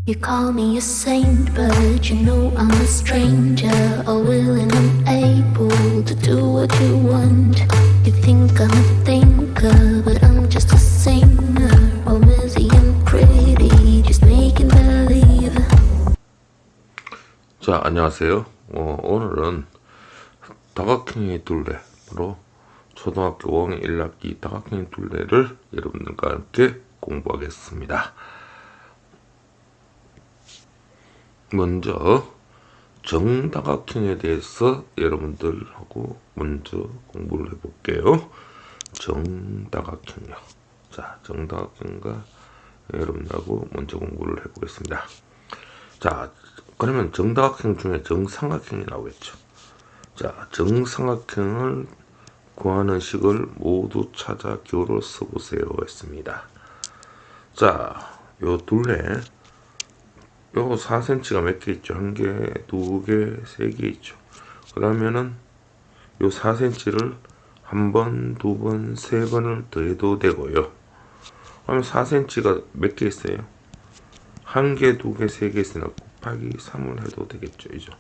You call me a saint, but you know I'm a stranger, all willing and able to do what you want. You think I'm a thinker, but I'm just a singer, all messy and pretty, just making believe. 자, 안녕하세요. 오늘은 다각형의 둘레, 바로 초등학교 5학년 1학기 다각형의 둘레를 여러분들과 함께 공부하겠습니다. 먼저 정다각형에 대해서 여러분들하고 먼저 공부를 해볼게요. 정다각형이요. 자, 정다각형과 여러분들하고 먼저 공부를 해보겠습니다. 자, 그러면 정다각형 중에 정삼각형이 나오겠죠. 자, 정삼각형을 구하는 식을 모두 찾아 기호로 써보세요 했습니다. 자, 요 둘레 요 4cm가 몇 개 있죠? 1개, 2개, 3개 있죠. 그러면은 요 4cm를 한 번, 두 번, 세 번을 더해도 되고요. 그러면 4cm가 몇 개 있어요? 1개, 2개, 3개 있으니까 곱하기 3을 해도 되겠죠. 이죠.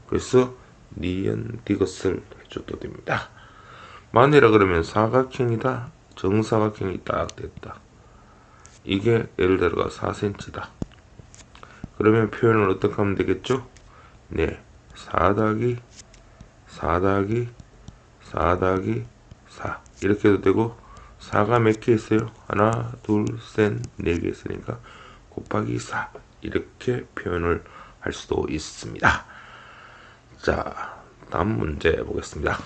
그래서 니은 디귿을 해줘도 됩니다. 만이라 그러면 사각형이다. 정사각형이 딱 됐다. 이게 예를 들어가 4cm다. 그러면 표현을 어떻게 하면 되겠죠? 네, 4 더하기 4 더하기 4 더하기 4 이렇게 해도 되고, 4가 몇 개 있어요? 하나, 둘, 셋, 4개 있으니까 곱하기 4 이렇게 표현을 할 수도 있습니다. 자, 다음 문제 보겠습니다.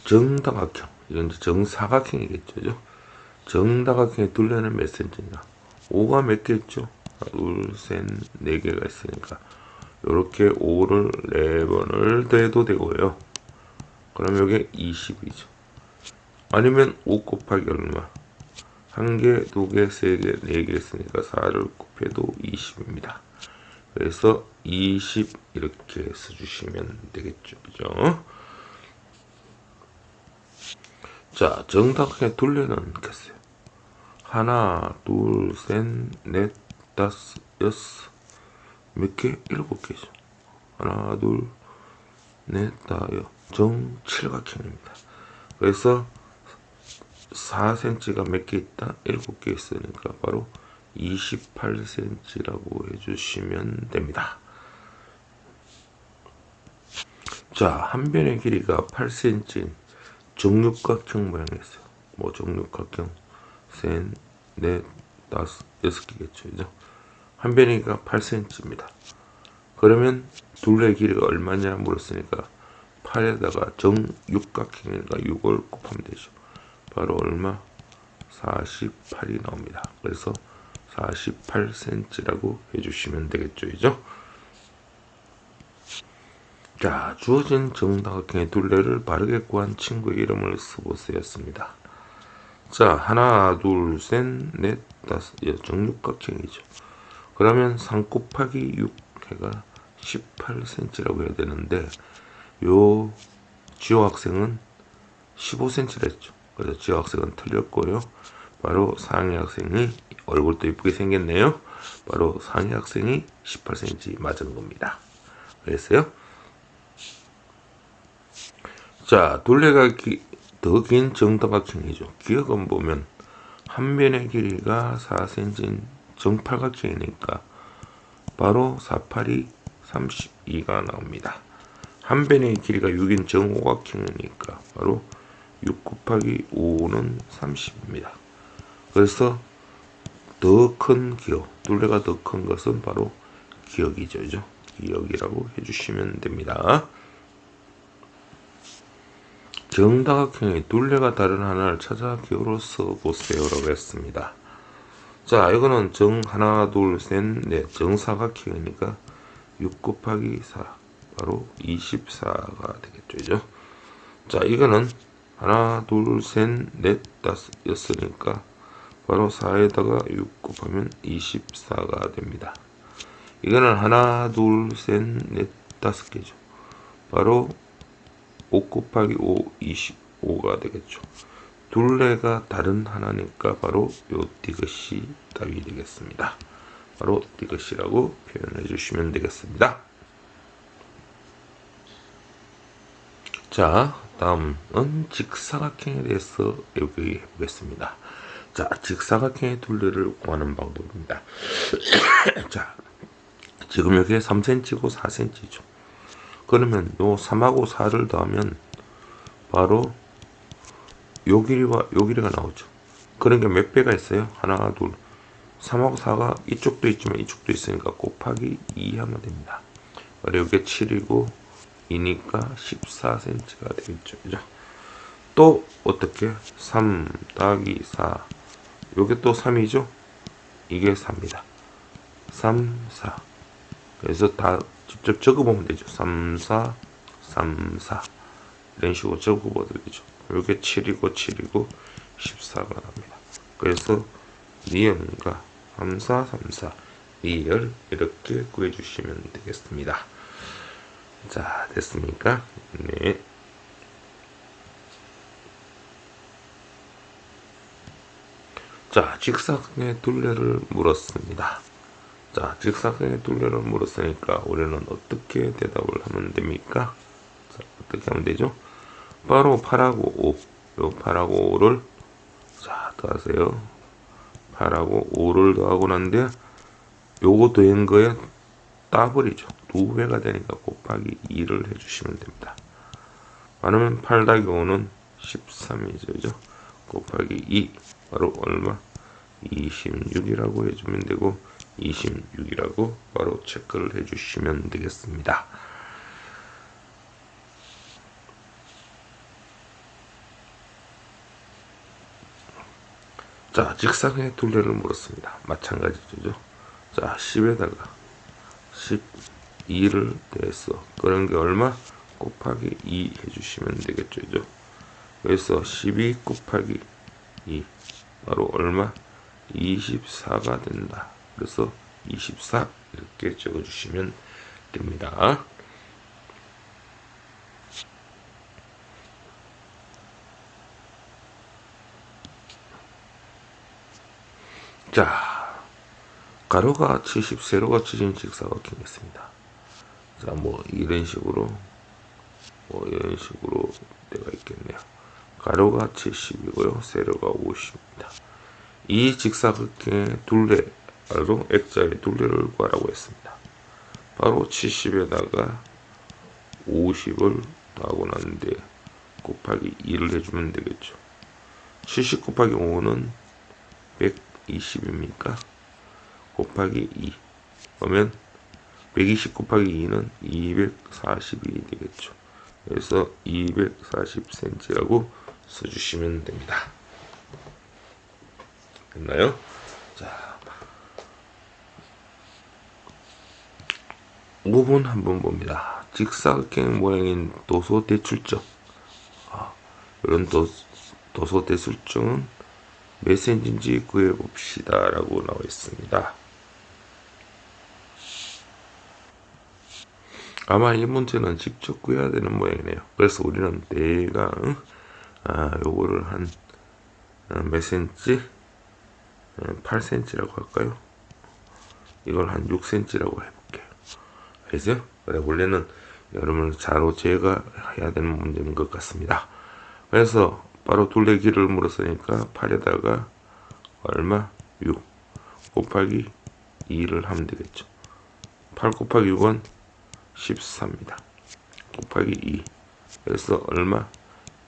정다각형, 이건 이제 정사각형이겠죠. 정다각형의 둘레는 몇 cm인가? 5가 몇 개 있죠? 둘, 셋, 4개가 있으니까 이렇게 5를 4번을 더해도 되고요. 그럼 여기 20이죠. 아니면 5 곱하기 얼마? 1개, 2개, 3개, 4개 있으니까 4를 곱해도 20입니다. 그래서 20 이렇게 써주시면 되겠죠. 그죠? 자, 정다각형의 둘레는 겠어요. 하나, 둘, 셋, 넷, 다섯, 여섯. 몇 개? 7개죠. 하나, 둘, 넷, 다섯. 정칠각형입니다. 그래서 4cm가 몇 개 있다? 7개 있으니까 바로 28cm라고 해주시면 됩니다. 자, 한 변의 길이가 8cm인 정육각형 모양이었어요. 뭐 정육각형 셋, 넷, 다섯, 6개겠죠. 그죠? 한 변이가 8cm입니다. 그러면 둘레 길이가 얼마냐 물었으니까 8에다가 정육각형이니까 6을 곱하면 되죠. 바로 얼마? 48이 나옵니다. 그래서 48cm라고 해주시면 되겠죠. 그죠? 자, 주어진 정다각형의 둘레를 바르게 구한 친구의 이름을 써보세요 했습니다. 자, 하나, 둘, 셋, 넷, 다섯, 정육각형이죠. 그러면 3 곱하기 6 해가 18cm라고 해야 되는데, 요 지호 학생은 15cm를 했죠. 그래서 지호 학생은 틀렸고요. 바로 상위 학생이, 얼굴도 이쁘게 생겼네요. 바로 상위 학생이 18cm 맞은 겁니다. 그랬어요? 자, 둘레가 더 긴 정다각형이죠. 기억은 보면 한 변의 길이가 4cm인 정팔각형이니까 바로 48이 32가 나옵니다. 한 변의 길이가 6인 정오각형이니까 바로 6 곱하기 5는 30입니다. 그래서 더 큰 기억, 둘레가 더 큰 것은 바로 기억이죠. 기억이라고 해주시면 됩니다. 정다각형의 둘레가 다른 하나를 찾아 기호로 써보세요 라고 했습니다. 자, 이거는 정 하나, 둘, 셋, 넷 정사각형이니까 6 곱하기 4 바로 24가 되겠죠. 자, 이거는 하나, 둘, 셋, 넷, 다섯, 여섯이니까 바로 4에다가 6 곱하면 24가 됩니다. 이거는 하나, 둘, 셋, 넷, 다섯 개죠. 바로 5 곱하기 5, 25가 되겠죠. 둘레가 다른 하나니까 바로 요 이것이 답이 되겠습니다. 바로 이것이라고 표현해 주시면 되겠습니다. 자, 다음은 직사각형에 대해서 얘기해 보겠습니다. 자, 직사각형의 둘레를 구하는 방법입니다. 자, 지금 여기에 3cm고 4cm죠. 그러면 요 3하고 4를 더하면 바로 요 길이와 요 길이가 나오죠. 그러니까 몇 배가 있어요? 하나, 둘. 3하고 4가 이쪽도 있지만 이쪽도 있으니까 곱하기 2 하면 됩니다. 그리고 이게 7이고 2니까 14cm가 되겠죠. 그죠? 또 어떻게? 3 더하기 4. 요게 또 3이죠? 이게 4입니다. 3, 4. 그래서 다 직접 적어보면 되죠. 3, 4, 3, 4. 이런 식으로 적어보면 되죠. 요게 7이고 7이고 14가 납니다. 그래서 니은과 3, 4, 3, 4, 니을 이렇게 구해주시면 되겠습니다. 자, 됐습니까? 네. 자, 직사각형의 둘레를 물었습니다. 자, 직사각형의 둘레를 물었으니까 우리는 어떻게 대답을 하면 됩니까? 자, 어떻게 하면 되죠? 바로 8하고 5. 요 8하고 5를 자, 더하세요. 8하고 5를 더하고 난데 요거 더한 거에 더블이죠. 2배가 되니까 곱하기 2를 해주시면 됩니다. 많으면 8 더하기 5는 13이죠. 그죠? 곱하기 2 바로 얼마? 26이라고 해주면 되고 26이라고 바로 체크를 해주시면 되겠습니다. 자, 직사각형의 둘레를 물었습니다. 마찬가지죠. 자, 10에다가 12를 더해서 그런 게 얼마? 곱하기 2 해주시면 되겠죠. 그래서 12 곱하기 2 바로 얼마? 24가 된다. 그래서 24 이렇게 적어주시면 됩니다. 자, 가로가 70, 세로가 70 직사각형이 있습니다. 자, 뭐 이런 식으로 되가 있겠네요. 가로가 70이고요. 세로가 50입니다. 이 직사각형의 둘레, 바로 액자의 둘레를 구하라고 했습니다. 바로 70에다가 50을 더하고 나는데 곱하기 2를 해주면 되겠죠. 70 곱하기 5는 120입니까? 곱하기 2 그러면 120 곱하기 2는 240이 되겠죠. 그래서 240cm라고 써주시면 됩니다. 됐나요? 자, 5번 한번 봅니다. 직사각형 모양인 도소 대출점. 이런 도소 대출점은 몇 cm인지 구해봅시다 라고 나와 있습니다. 아마 이 문제는 직접 구해야 되는 모양이네요. 그래서 우리는 대강 요거를 한 몇 cm? 8cm라고 할까요? 이걸 한 6cm라고 해볼게요. 알죠? 그래, 원래는 여러분 자로 제가 해야 되는 문제인 것 같습니다. 그래서 바로 둘레 길을 물었으니까 8에다가 얼마? 6 곱하기 2를 하면 되겠죠. 8 곱하기 6은 14입니다. 곱하기 2 그래서 얼마?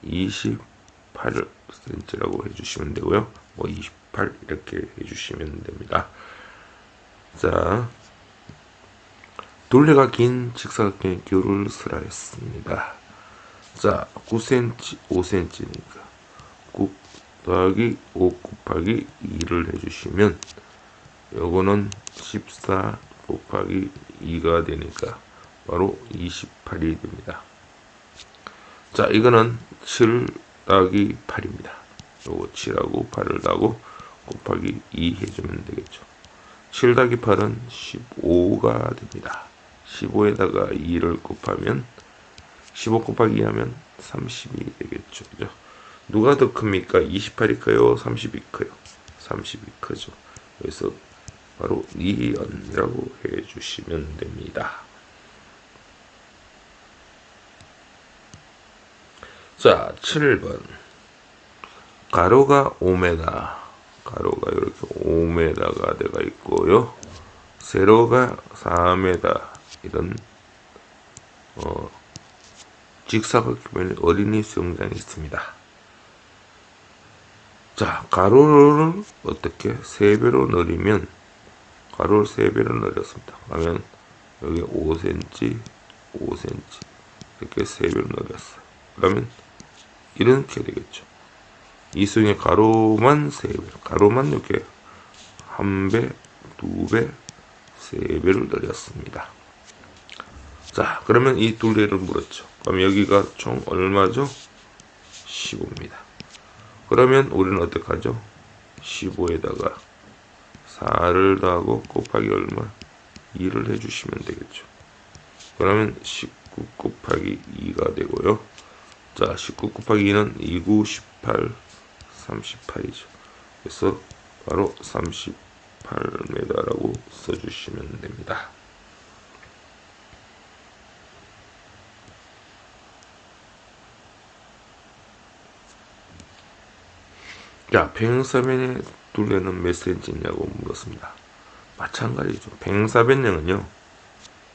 28cm라고 해주시면 되고요. 뭐 28 이렇게 해주시면 됩니다. 자, 둘레가 긴 직사각형의 기울을 쓰라 했습니다. 자, 9cm, 5cm니까 9 더하기 5 곱하기 2를 해주시면 요거는 14 곱하기 2가 되니까 바로 28이 됩니다. 자, 이거는 7 더하기 8입니다. 요거 7하고 8을 더하고 곱하기 2 해주면 되겠죠. 7 더하기 8은 15가 됩니다. 15에다가 2를 곱하면 15 곱하기 2 하면 30이 되겠죠. 그죠? 누가 더 큽니까? 28이 커요? 30이 커요? 30이 크죠. 그래서 바로 니은이라고 해주시면 됩니다. 자, 7번. 가로가 5m, 가로가 이렇게 5m가 되어 있고요. 세로가 4m, 이런 직사각형의 어린이 수영장이 있습니다. 자, 가로를 어떻게 3배로 늘리면, 가로를 3배로 늘렸습니다. 그러면 여기 5cm, 5cm 이렇게 3배로 늘렸어요. 그러면 이렇게 되겠죠. 이 수영의 가로만 3배, 가로만 이렇게 1배, 2배, 3배를 늘렸습니다. 자, 그러면 이 둘레를 물었죠. 그럼 여기가 총 얼마죠? 15입니다. 그러면 우리는 어떻게 하죠? 15에다가 4를 더하고 곱하기 얼마? 2를 해주시면 되겠죠. 그러면 19 곱하기 2가 되고요. 자, 19 곱하기 2는 29, 18, 38이죠. 그래서 바로 38m라고 써주시면 됩니다. 자, 평행사변의 둘레는 몇 cm냐고 물었습니다. 마찬가지죠. 평행사변형은요.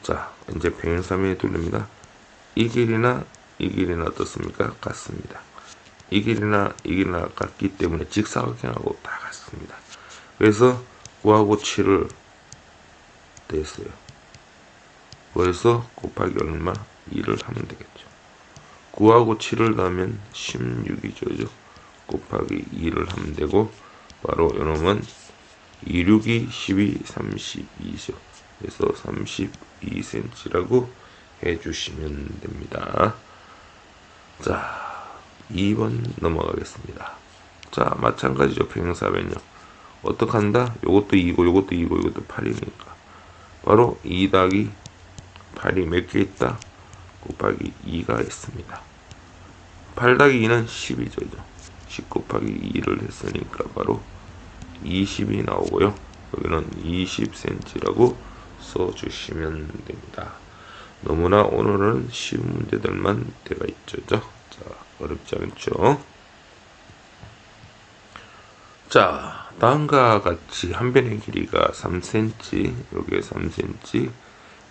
자, 이제 평행사변의 둘레입니다. 이 길이나 이 길이나 어떻습니까? 같습니다. 이 길이나 이 길이나 같기 때문에 직사각형하고 다 같습니다. 그래서 9하고 7을 냈어요. 그래서 곱하기 얼마? 2를 하면 되겠죠. 9하고 7을 더하면 16이죠. 곱하기 2를 하면 되고, 바로 이놈은 2, 6이 12, 32죠. 그래서 32cm라고 해주시면 됩니다. 자, 2번 넘어가겠습니다. 자, 마찬가지죠. 평행사변형. 어떻게 한다? 요것도 2고 요것도 2고 이것도 8이니까 바로 2 더하기 8이 몇 개 있다? 곱하기 2가 있습니다. 8 더하기 2는 10이죠. 10 곱하기 2를 했으니까 바로 20이 나오고요. 여기는 20cm라고 써주시면 됩니다. 너무나 오늘은 쉬운 문제들만 되어 있죠. 자, 어렵지 않죠? 자, 다음과 같이 한 변의 길이가 3cm, 요게 3cm,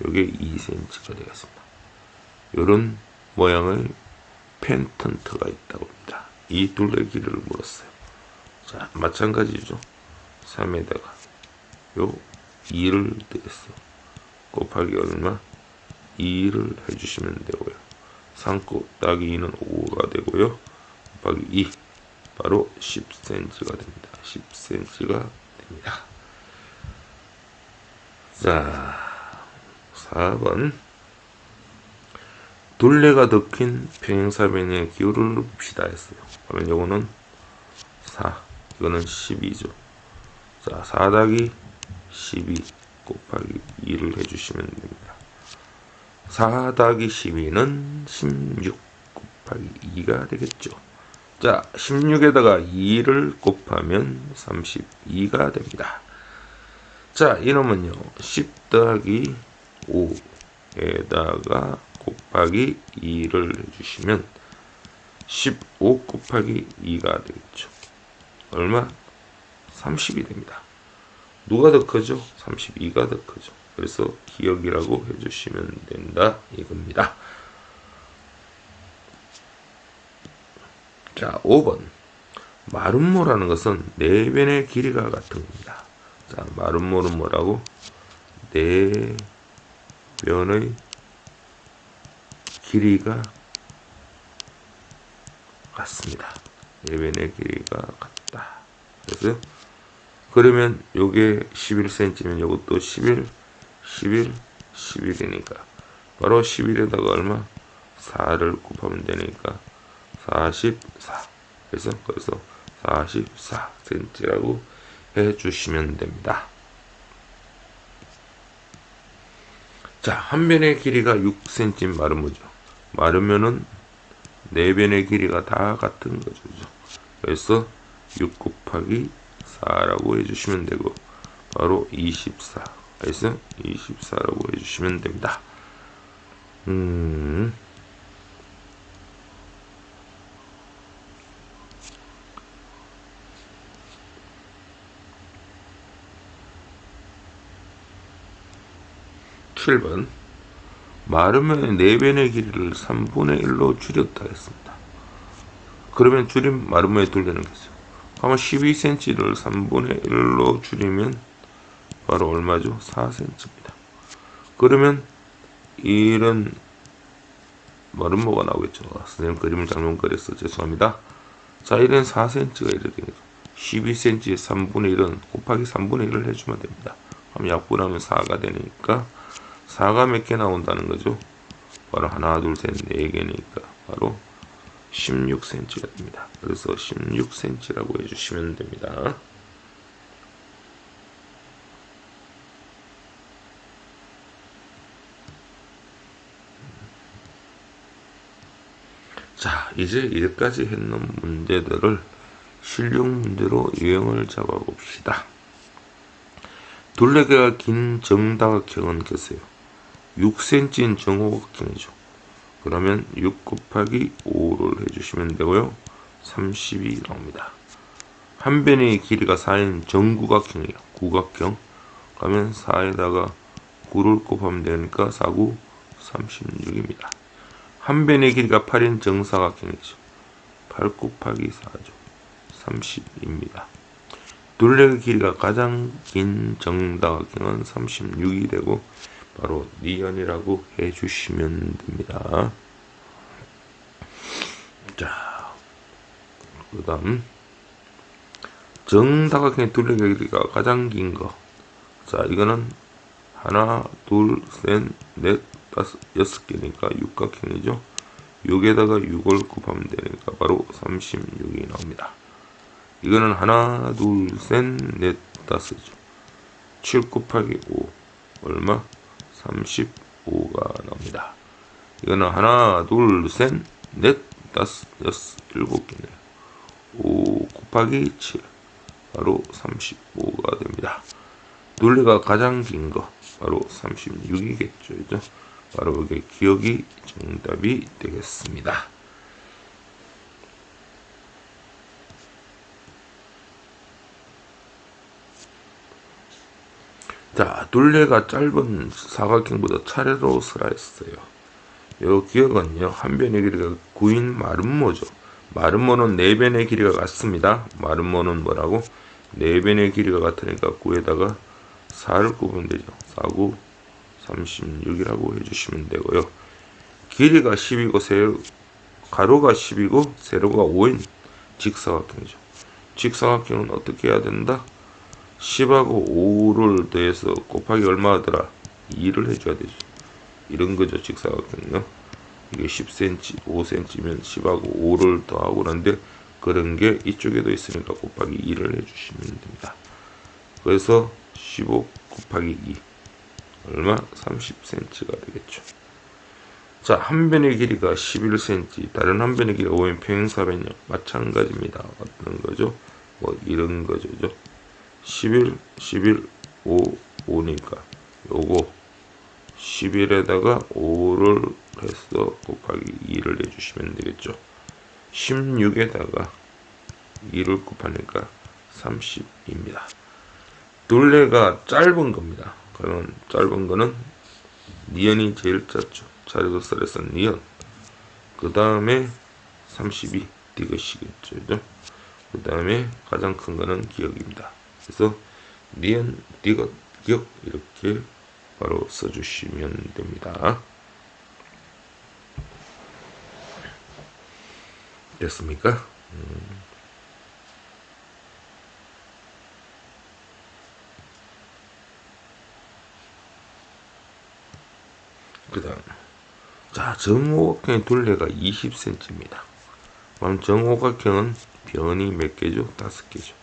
요게 2cm가 되겠습니다. 요런 모양의 펜턴트가 있다고 합니다. 이 둘레 길이를 물었어요. 자, 마찬가지죠. 3에다가 요 2를 더했어요. 곱하기 얼마? 2를 해주시면 되고요. 3 곱하기 2는 5가 되고요. 곱하기 2 바로 10cm가 됩니다. 10cm가 됩니다. 자, 4번. 둘레가 더 긴 평행사변의 기울을 봅시다 했어요. 그러면 요거는 4, 이거는 12죠. 자, 4 더하기 12 곱하기 2를 해주시면 됩니다. 4 더하기 12는 16 곱하기 2가 되겠죠. 자, 16에다가 2를 곱하면 32가 됩니다. 자, 이놈은요 10 더하기 5에다가 곱하기 2를 해주시면 15 곱하기 2가 되겠죠. 얼마? 30이 됩니다. 누가 더 크죠? 32가 더 크죠. 그래서 기억이라고 해주시면 된다 이겁니다. 자, 5번. 마름모라는 것은 네 변의 길이가 같은 겁니다. 자, 마름모는 뭐라고? 네 변의 길이가 같습니다. 네 변의 길이가 같다. 그래서 그러면 요게 11cm면 요것도 11, 11, 11이니까 바로 11에다가 얼마? 4를 곱하면 되니까 44. 그래서 44cm라고 해주시면 됩니다. 자, 한 변의 길이가 6cm 마름모죠. 마르면은 네 변의 길이가 다 같은 거죠. 그래서 6 곱하기 4라고 해주시면 되고 바로 24. 그래서 24라고 해주시면 됩니다. 7번 마름의 4변의 길이를 3분의 1로 줄였다 했습니다. 그러면 줄인 마름의 둘레는 겠어요. 그러면 12cm를 3분의 1로 줄이면 바로 얼마죠? 4cm입니다. 그러면 이런 마름모가 나오겠죠. 선생님 그림을 잘못 그렸어. 죄송합니다. 자, 이런 4cm가 이렇게 되죠. 12cm의 3분의 1은 곱하기 3분의 1을 해주면 됩니다. 그럼 약분하면 4가 되니까 4가 몇 개 나온다는 거죠? 바로 하나, 둘, 셋, 4개니까 바로 16cm가 됩니다. 그래서 16cm라고 해주시면 됩니다. 자, 이제 여기까지 했는 문제들을 실력 문제로 유형을 잡아봅시다. 둘레가 긴 정다각형은 겠어요. 6cm인 정오각형이죠. 그러면 6 곱하기 5를 해주시면 되고요. 30이 나옵니다. 한 변의 길이가 4인 정구각형이에요. 구각형. 그러면 4에다가 9를 곱하면 되니까 4, 9, 36입니다. 한 변의 길이가 8인 정사각형이죠. 8 곱하기 4죠. 30입니다. 둘레의 길이가 가장 긴 정다각형은 36이 되고 바로 니은이라고 해주시면 됩니다. 자, 그 다음 정다각형의 둘레의 길이가 가장 긴 거. 자, 이거는 하나, 둘, 셋, 넷, 다섯, 6개니까 육각형이죠. 6에다가 6을 곱하면 되니까 바로 36이 나옵니다. 이거는 하나, 둘, 셋, 넷, 다섯이죠. 7 곱하기 5 얼마? 35가 나옵니다. 이거는 하나, 둘, 셋, 넷, 다섯, 여섯, 7개네요. 5 곱하기 7 바로 35가 됩니다. 둘레가 가장 긴 거 바로 36이겠죠. 바로 이게 기억이 정답이 되겠습니다. 자, 둘레가 짧은 사각형보다 차례로 서라 했어요. 요 기억은요, 한 변의 길이가 9인 마름모죠. 마름모는 4변의 길이가 같습니다. 마름모는 뭐라고? 4변의 길이가 같으니까 9에다가 4를 곱으면 되죠. 4, 9, 36이라고 해주시면 되고요. 길이가 10이고 가로가 10이고 세로가 5인 직사각형이죠. 직사각형은 어떻게 해야 된다? 10하고 5를 더해서 곱하기 얼마 하더라? 2를 해줘야 되죠. 이런 거죠. 직사각형요. 이게 10cm, 5cm면 10하고 5를 더하고 그런데 그런 게 이쪽에도 있으니까 곱하기 2를 해주시면 됩니다. 그래서 15 곱하기 2 얼마? 30cm가 되겠죠. 자, 한 변의 길이가 11cm, 다른 한 변의 길이가 5인 평행사변형 마찬가지입니다. 어떤 거죠? 뭐 이런 거죠. 11, 11, 5, 5니까 요거 11에다가 5를 해서 곱하기 2를 해주시면 되겠죠. 16에다가 2를 곱하니까 30입니다. 둘레가 짧은 겁니다. 그러면 짧은 거는 니은이 제일 짧죠. 자리도 썰에서 니은. 그 다음에 32 디귿이겠죠. 그 다음에 가장 큰 거는 기억입니다. 그래서 니은, 디귿, 기억 이렇게 바로 써주시면 됩니다. 됐습니까? 그 다음 자, 정오각형의 둘레가 20cm입니다. 그럼 정오각형은 변이 몇 개죠? 5개죠.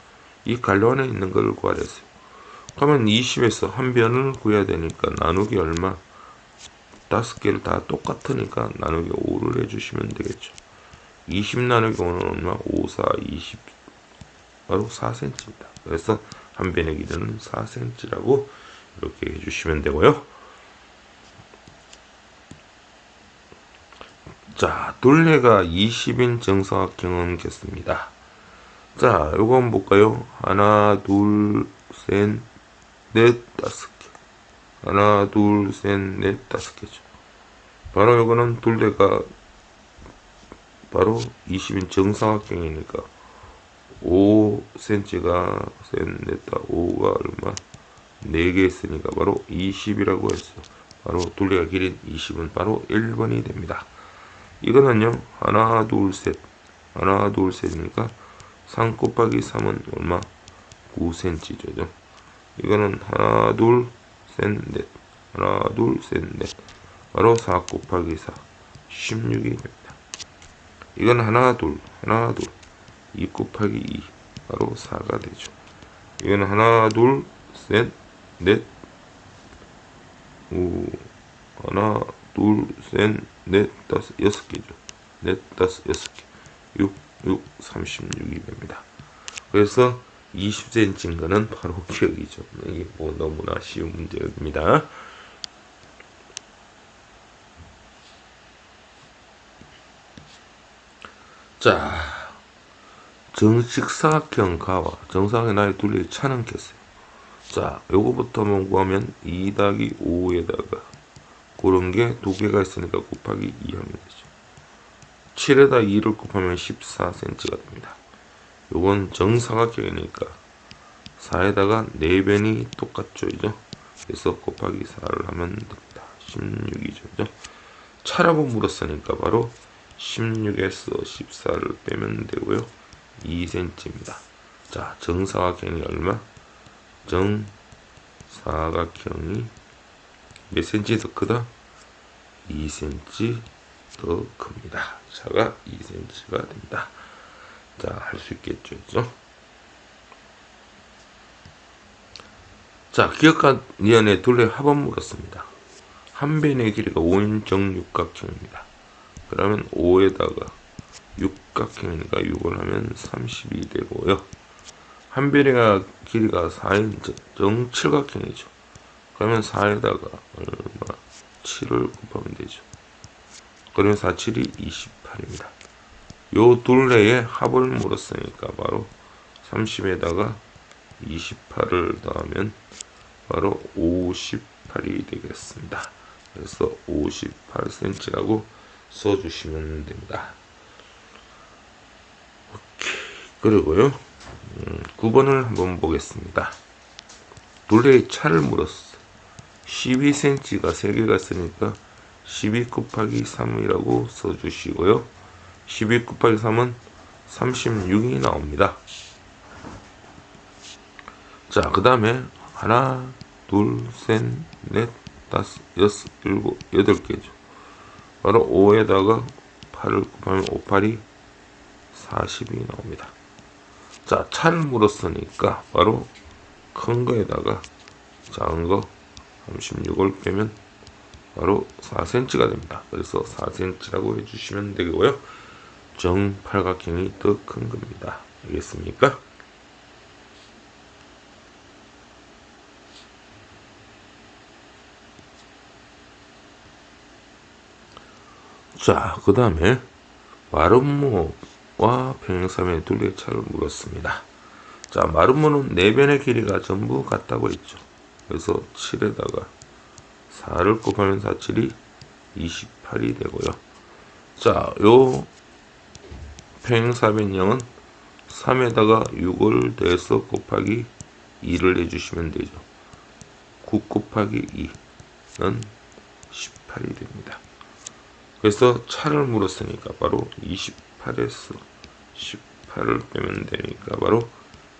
이 가로 안에 있는 걸 구하랬어요. 그러면 20에서 한 변을 구해야 되니까 나누기 얼마? 5개를 다 똑같으니까 나누기 5를 해주시면 되겠죠. 20 나눌 경우는 얼마? 5, 4, 20 바로 4cm입니다. 그래서 한 변의 길이는 4cm라고 이렇게 해주시면 되고요. 자, 둘레가 20인 정사각형은 겠습니다. 자, 요거 한번 볼까요? 하나, 둘, 셋, 넷, 다섯 개. 하나, 둘, 셋, 넷, 다섯 개죠. 바로 요거는 둘레가 바로 20인 정사각형이니까 5cm가 셋, 넷, 다 5가 얼마? 4개 있으니까 바로 20이라고 했어요. 바로 둘레가 길인 20은 바로 1번이 됩니다. 이거는요, 하나, 둘, 셋. 하나, 둘, 셋이니까 3 곱하기 3은 얼마? 9cm죠. 이거는 하나, 둘, 셋, 넷. 하나, 둘, 셋, 넷. 바로 4 곱하기 4. 16이 됩니다. 이건 하나, 둘. 2 곱하기 2. 바로 4가 되죠. 이거는 하나, 둘, 셋, 넷. 하나, 둘, 셋, 넷, 다섯, 6개죠. 넷, 다섯, 6개. 36이 됩니다. 그래서 20cm인 거는 바로 기억이죠. 이게 뭐 너무나 쉬운 문제입니다. 자, 정식 사각형 가와 정사각형 나의 둘레의 차는 겠어요. 자, 요거부터 한번 구하면 2 더하기 5에다가 그런 게 두 개가 있으니까 곱하기 2 하면 되죠. 7에다 2를 곱하면 14cm가 됩니다. 요건 정사각형이니까 4에다가 4변이 똑같죠. 이죠? 그래서 곱하기 4를 하면 됩니다. 16이죠. 차라고 물었으니까 바로 16에서 14를 빼면 되고요. 2cm입니다. 자, 정사각형이 얼마? 정사각형이 몇 cm 더 크다? 2cm 더 큽니다. 차가 2cm가 됩니다. 자, 할 수 있겠죠. 자, 기억한 니은의 둘레 합은 물었습니다. 한 변의 길이가 5인 정육각형입니다. 그러면 5에다가 육각형이니까 6을 하면 30이 되고요. 한 변의 길이가 4인 정칠각형이죠. 그러면 4에다가 얼마? 7을 곱하면 되죠. 그러면 4, 7이 28입니다. 요 둘레의 합을 물었으니까 바로 30에다가 28을 더하면 바로 58이 되겠습니다. 그래서 58cm라고 써주시면 됩니다. 오케이. 그리고요, 9번을 한번 보겠습니다. 둘레의 차를 물었어요. 12cm가 3개가 있으니까 12 곱하기 3이라고 써주시고요. 12 곱하기 3은 36이 나옵니다. 자, 그 다음에 하나, 둘, 셋, 넷, 다섯, 여섯, 일곱, 8개죠. 바로 5에다가 8을 곱하면 5, 8이 40이 나옵니다. 자, 차를 물었으니까 바로 큰 거에다가 작은 거 36을 빼면 바로 4cm가 됩니다. 그래서 4cm라고 해주시면 되고요. 정팔각형이 더 큰 겁니다. 알겠습니까? 자, 그 다음에 마름모와 평행사변의 둘레의 차를 물었습니다. 자, 마름모는 4변의 길이가 전부 같다고 했죠. 그래서 7에다가 4를 곱하면 4, 7이 28이 되고요. 자, 요 평행사변형은 3에다가 6을 더해서 곱하기 2를 해주시면 되죠. 9 곱하기 2는 18이 됩니다. 그래서 차를 물었으니까 바로 28에서 18을 빼면 되니까 바로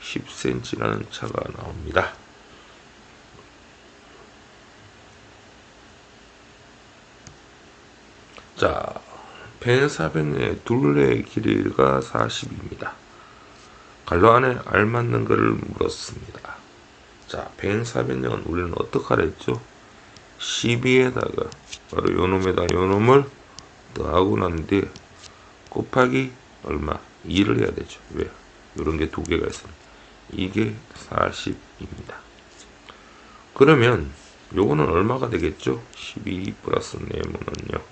10cm라는 차가 나옵니다. 자, 평행사변의 둘레의 길이가 40입니다. 갈로 안에 알맞는 것을 물었습니다. 자, 평행사변형은 우리는 어떻게 하라 했죠? 12에다가 바로 요놈에다 요놈을 더하고 난 뒤에 곱하기 얼마? 2를 해야 되죠. 왜? 이런 게 두 개가 있습니다. 이게 40입니다. 그러면 요거는 얼마가 되겠죠? 12 플러스 네모는요.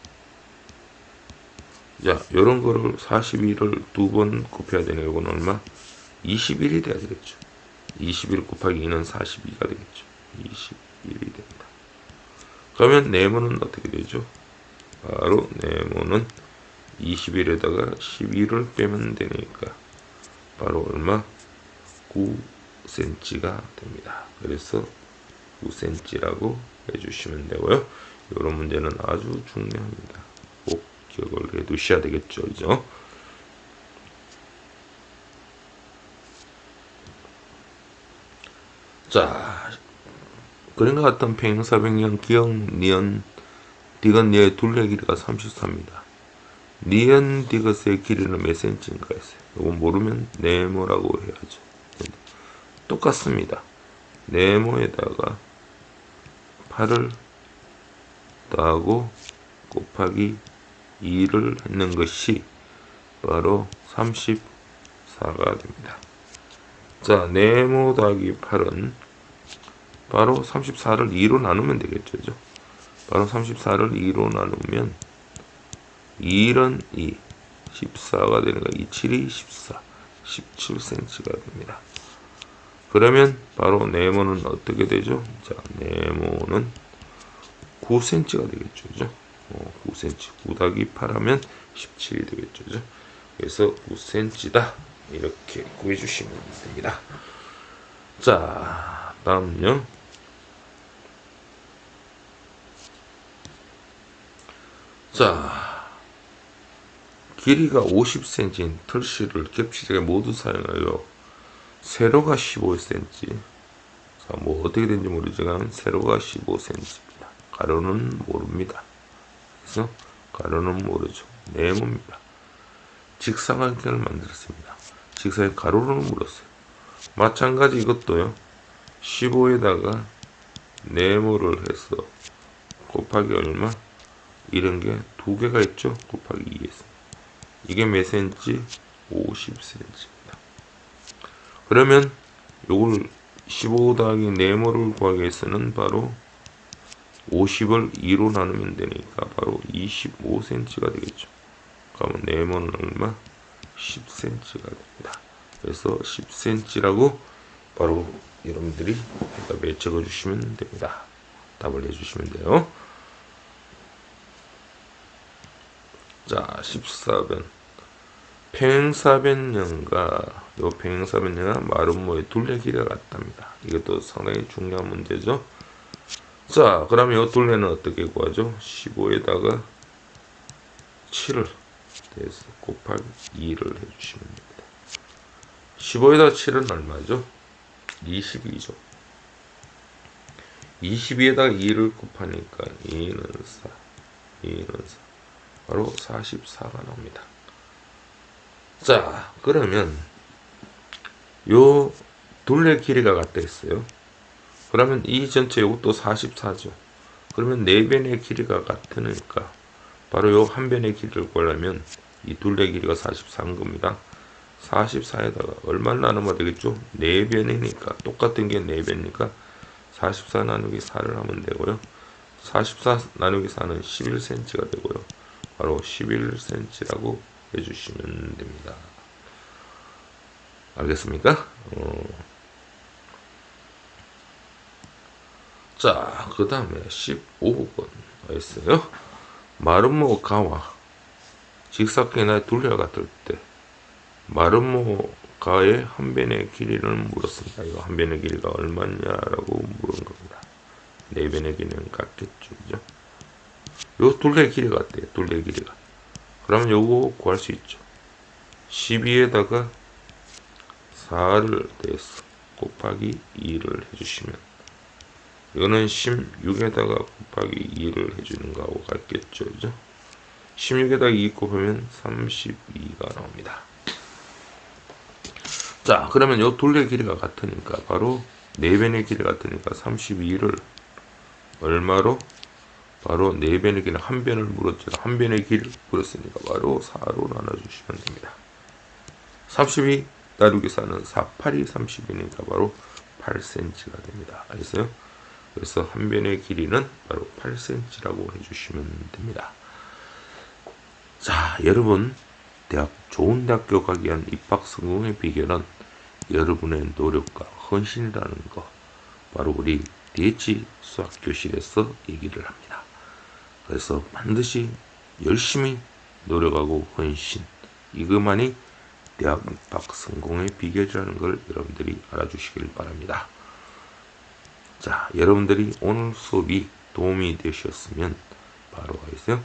자, 요런 거를 42를 두 번 곱해야 되네. 요거는 얼마? 21이 돼야 되겠죠. 21 곱하기 2는 42가 되겠죠. 21이 됩니다. 그러면 네모는 어떻게 되죠? 바로 네모는 21에다가 12를 빼면 되니까 바로 얼마? 9cm가 됩니다. 그래서 9cm라고 해주시면 되고요. 이런 문제는 아주 중요합니다. 꼭 기억을 해 두셔야 되겠죠. 그죠? 자, 그림과 같은 평행사변형 기역, 니은, 디귿의 둘레 길이가 34입니다. 니은 디귿의 길이는 몇 cm인가 했어요. 이거 모르면 네모라고 해야죠. 똑같습니다. 네모에다가 8을 더하고 곱하기 2를 했는 것이 바로 34가 됩니다. 자, 네모 더하기 8은 바로 34를 2로 나누면 되겠죠. 그죠? 바로 34를 2로 나누면 2는 2, 14가 되니까 2, 7이 14, 17cm가 됩니다. 그러면 바로 네모는 어떻게 되죠? 자, 네모는 9cm가 되겠죠. 그죠? 9cm. 9 더하기 8 하면 17이 되겠죠. 그죠? 그래서 9cm다. 이렇게 구해주시면 됩니다. 자, 다음은요. 자, 길이가 50cm인 틀실을 겹치게 모두 사용하여 세로가 15cm. 자, 뭐 어떻게 된지 모르지만 세로가 15cm입니다. 가로는 모릅니다. 그래서 가로는 모르죠. 네모입니다. 직사각형을 만들었습니다. 직사의 가로를 물었어요. 마찬가지 이것도요. 15에다가 네모를 해서 곱하기 얼마? 이런 게 두 개가 있죠. 곱하기 2 했습니다. 이게 몇 cm? 50cm입니다. 그러면 요걸 15 더하기 네모를 구하기 위해서는 바로 50을 2로 나누면 되니까 바로 25cm가 되겠죠. 그러면 네모는 얼마? 10cm가 됩니다. 그래서 10cm라고 바로 여러분들이 답에 적어주시면 됩니다. 답을 해주시면 돼요. 자, 14번. 평행사변형과 요 평행사변형과 마름모의 둘레 길이가 같답니다. 이것도 상당히 중요한 문제죠. 자, 그러면 요 둘레는 어떻게 구하죠? 15에다가 7을 대해서 곱하기 2를 해주시면 됩니다. 15에다 7은 얼마죠? 22죠. 22에다가 2를 곱하니까 2는 4, 2는 4. 바로 44가 나옵니다. 자, 그러면 요 둘레 길이가 같다 했어요. 그러면 이 전체 요것도 44죠. 그러면 네 변의 길이가 같으니까 바로 요 한 변의 길이를 구하려면 이 둘레 길이가 44인 겁니다. 44에다가 얼마를 나누면 되겠죠? 4변이니까 똑같은 게 4변이니까 44 나누기 4를 하면 되고요. 44 나누기 4는 11cm가 되고요. 바로 11cm라고 해주시면 됩니다. 알겠습니까? 자, 그 다음에 15번 있어요. 마름모 가와 직사각형의 둘레가 같을 때 마름모 가의 한 변의 길이를 물었습니다. 이 한 변의 길이가 얼마냐라고 물은 겁니다. 네 변의 길이는 같겠죠. 그죠? 요 둘레 길이가 같대요. 둘레 길이가. 그러면 요거 구할 수 있죠. 12에다가 4를 대해서 곱하기 2를 해주시면 이거는 16에다가 곱하기 2를 해주는 거하고 같겠죠. 그죠? 16에다가 2 곱하면 32가 나옵니다. 자, 그러면 요 둘레 길이가 같으니까 바로 네 변의 길이 같으니까 32를 얼마로 바로 4변의 길은 한 변을 물었죠. 한 변의 길을 물었으니까 바로 4로 나눠주시면 됩니다. 32 나누기 4는 4, 8이 30이니까 바로 8cm가 됩니다. 알겠어요? 그래서 한 변의 길이는 바로 8cm라고 해주시면 됩니다. 자, 여러분 좋은 대학교 가기 위한 입학 성공의 비결은 여러분의 노력과 헌신이라는 거, 바로 우리 DH 수학 교실에서 얘기를 합니다. 그래서 반드시 열심히 노력하고 헌신, 이것만이 대학 입학 성공의 비결이라는 걸 여러분들이 알아주시길 바랍니다. 자, 여러분들이 오늘 수업이 도움이 되셨으면 바로 하세요.